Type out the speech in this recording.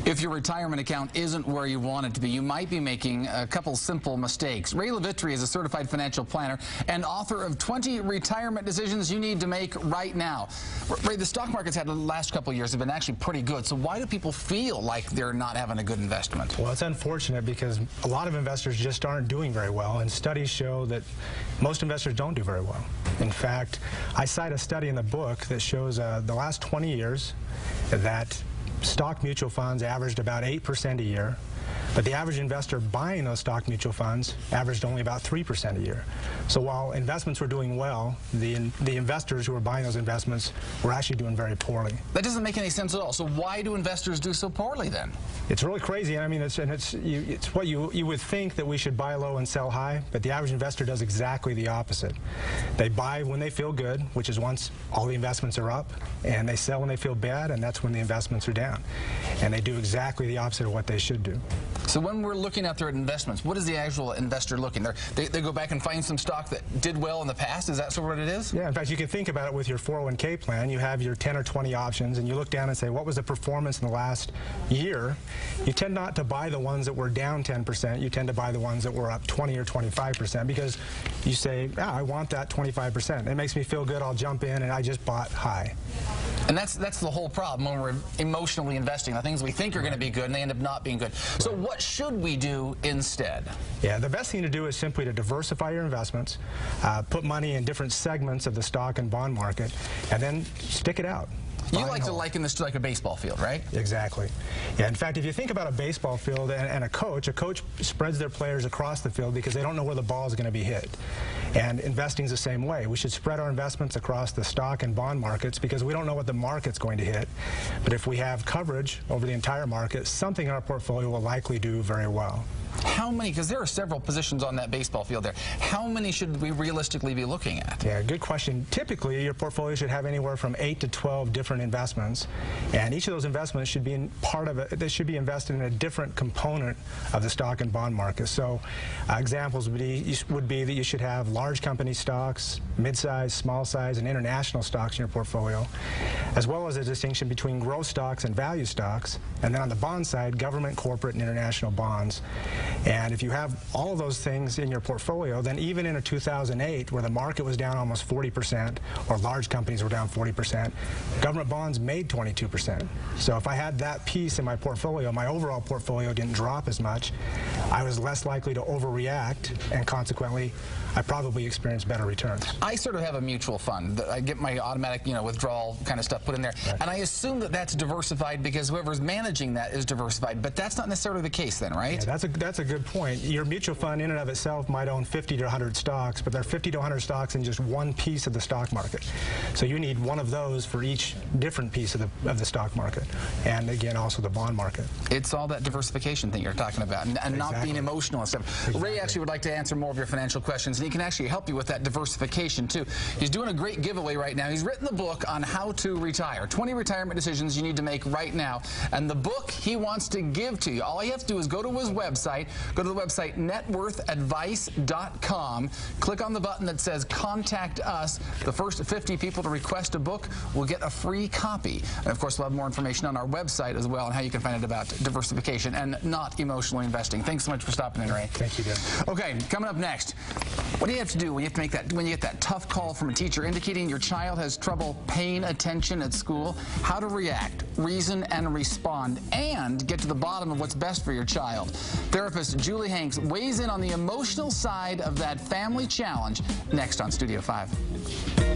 If your retirement account isn't where you want it to be, you might be making a couple simple mistakes. LeVitre is a certified financial planner and author of 20 retirement decisions you need to make right now. Ray, the stock market's had the last couple of years have been actually pretty good. So why do people feel like they're not having a good investment? Well, it's unfortunate because a lot of investors just aren't doing very well, and studies show that most investors don't do very well. In fact, I cite a study in the book that shows the last 20 years that stock mutual funds averaged about 8% a year, but the average investor buying those stock mutual funds averaged only about 3% a year. So while investments were doing well, the investors who were buying those investments were actually doing very poorly. That doesn't make any sense at all. So why do investors do so poorly then? It's really crazy. I mean, it's what you would think that we should buy low and sell high, but the average investor does exactly the opposite. They buy when they feel good, which is once all the investments are up, and they sell when they feel bad, and that's when the investments are down. And they do exactly the opposite of what they should do. So when we're looking at their investments, what is the actual investor looking? They go back and find some stock that did well in the past? Is that sort of what it is? Yeah, in fact, you can think about it with your 401k plan. You have your 10 or 20 options, and you look down and say, what was the performance in the last year? You tend not to buy the ones that were down 10%. You tend to buy the ones that were up 20 or 25% because you say, I want that 25%. It makes me feel good. I'll jump in, and I just bought high. And that's the whole problem when we're emotionally investing. The things we think are going to be good, and they end up not being good. So what should we do instead? Yeah, the best thing to do is simply to diversify your investments, put money in different segments of the stock and bond market, and then stick it out. You like to liken this to like a baseball field, right? Exactly. Yeah, in fact, if you think about a baseball field and a coach spreads their players across the field because they don't know where the ball is going to be hit. And investing is the same way. We should spread our investments across the stock and bond markets because we don't know what the market's going to hit. But if we have coverage over the entire market, something in our portfolio will likely do very well. How many, because there are several positions on that baseball field there, how many should we realistically be looking at? Yeah, good question. Typically, your portfolio should have anywhere from 8 to 12 different investments, and each of those investments should be they should be invested in a different component of the stock and bond market. So examples would be that you should have large company stocks, mid-size, small size, and international stocks in your portfolio, as well as a distinction between growth stocks and value stocks, and then on the bond side, government, corporate, and international bonds. And if you have all of those things in your portfolio, then even in a 2008 where the market was down almost 40% or large companies were down 40%, government bonds made 22%. So if I had that piece in my portfolio, my overall portfolio didn't drop as much, I was less likely to overreact, and consequently, I probably experienced better returns. I sort of have a mutual fund. I get my automatic, withdrawal kind of stuff put in there. Right. And I assume that that's diversified because whoever's managing that is diversified. But that's not necessarily the case then, right? Yeah, that's a good point. Your mutual fund in and of itself might own 50 to 100 stocks, but there are 50 to 100 stocks in just one piece of the stock market. So you need one of those for each different piece of the stock market. And again, also the bond market. It's all that diversification thing you're talking about, and exactly. Not being emotional and stuff. Exactly. Ray actually would like to answer more of your financial questions, and he can actually help you with that diversification too. He's doing a great giveaway right now. He's written the book on how to retire. 20 retirement decisions you need to make right now. And the book he wants to give to you, all you have to do is go to his website, go to the website networthadvice.com, click on the button that says Contact Us. The first 50 people to request a book will get a free copy. And of course, we'll have more information on our website as well on how you can find out about diversification and not emotionally investing. Thanks so much for stopping in, Ray. Thank you, Dan. Okay, coming up next, what do you have to do when you get that tough call from a teacher indicating your child has trouble paying attention at school? How to react, reason, and respond, and get to the bottom of what's best for your child. Therapist Julie Hanks weighs in on the emotional side of that family challenge next on Studio 5.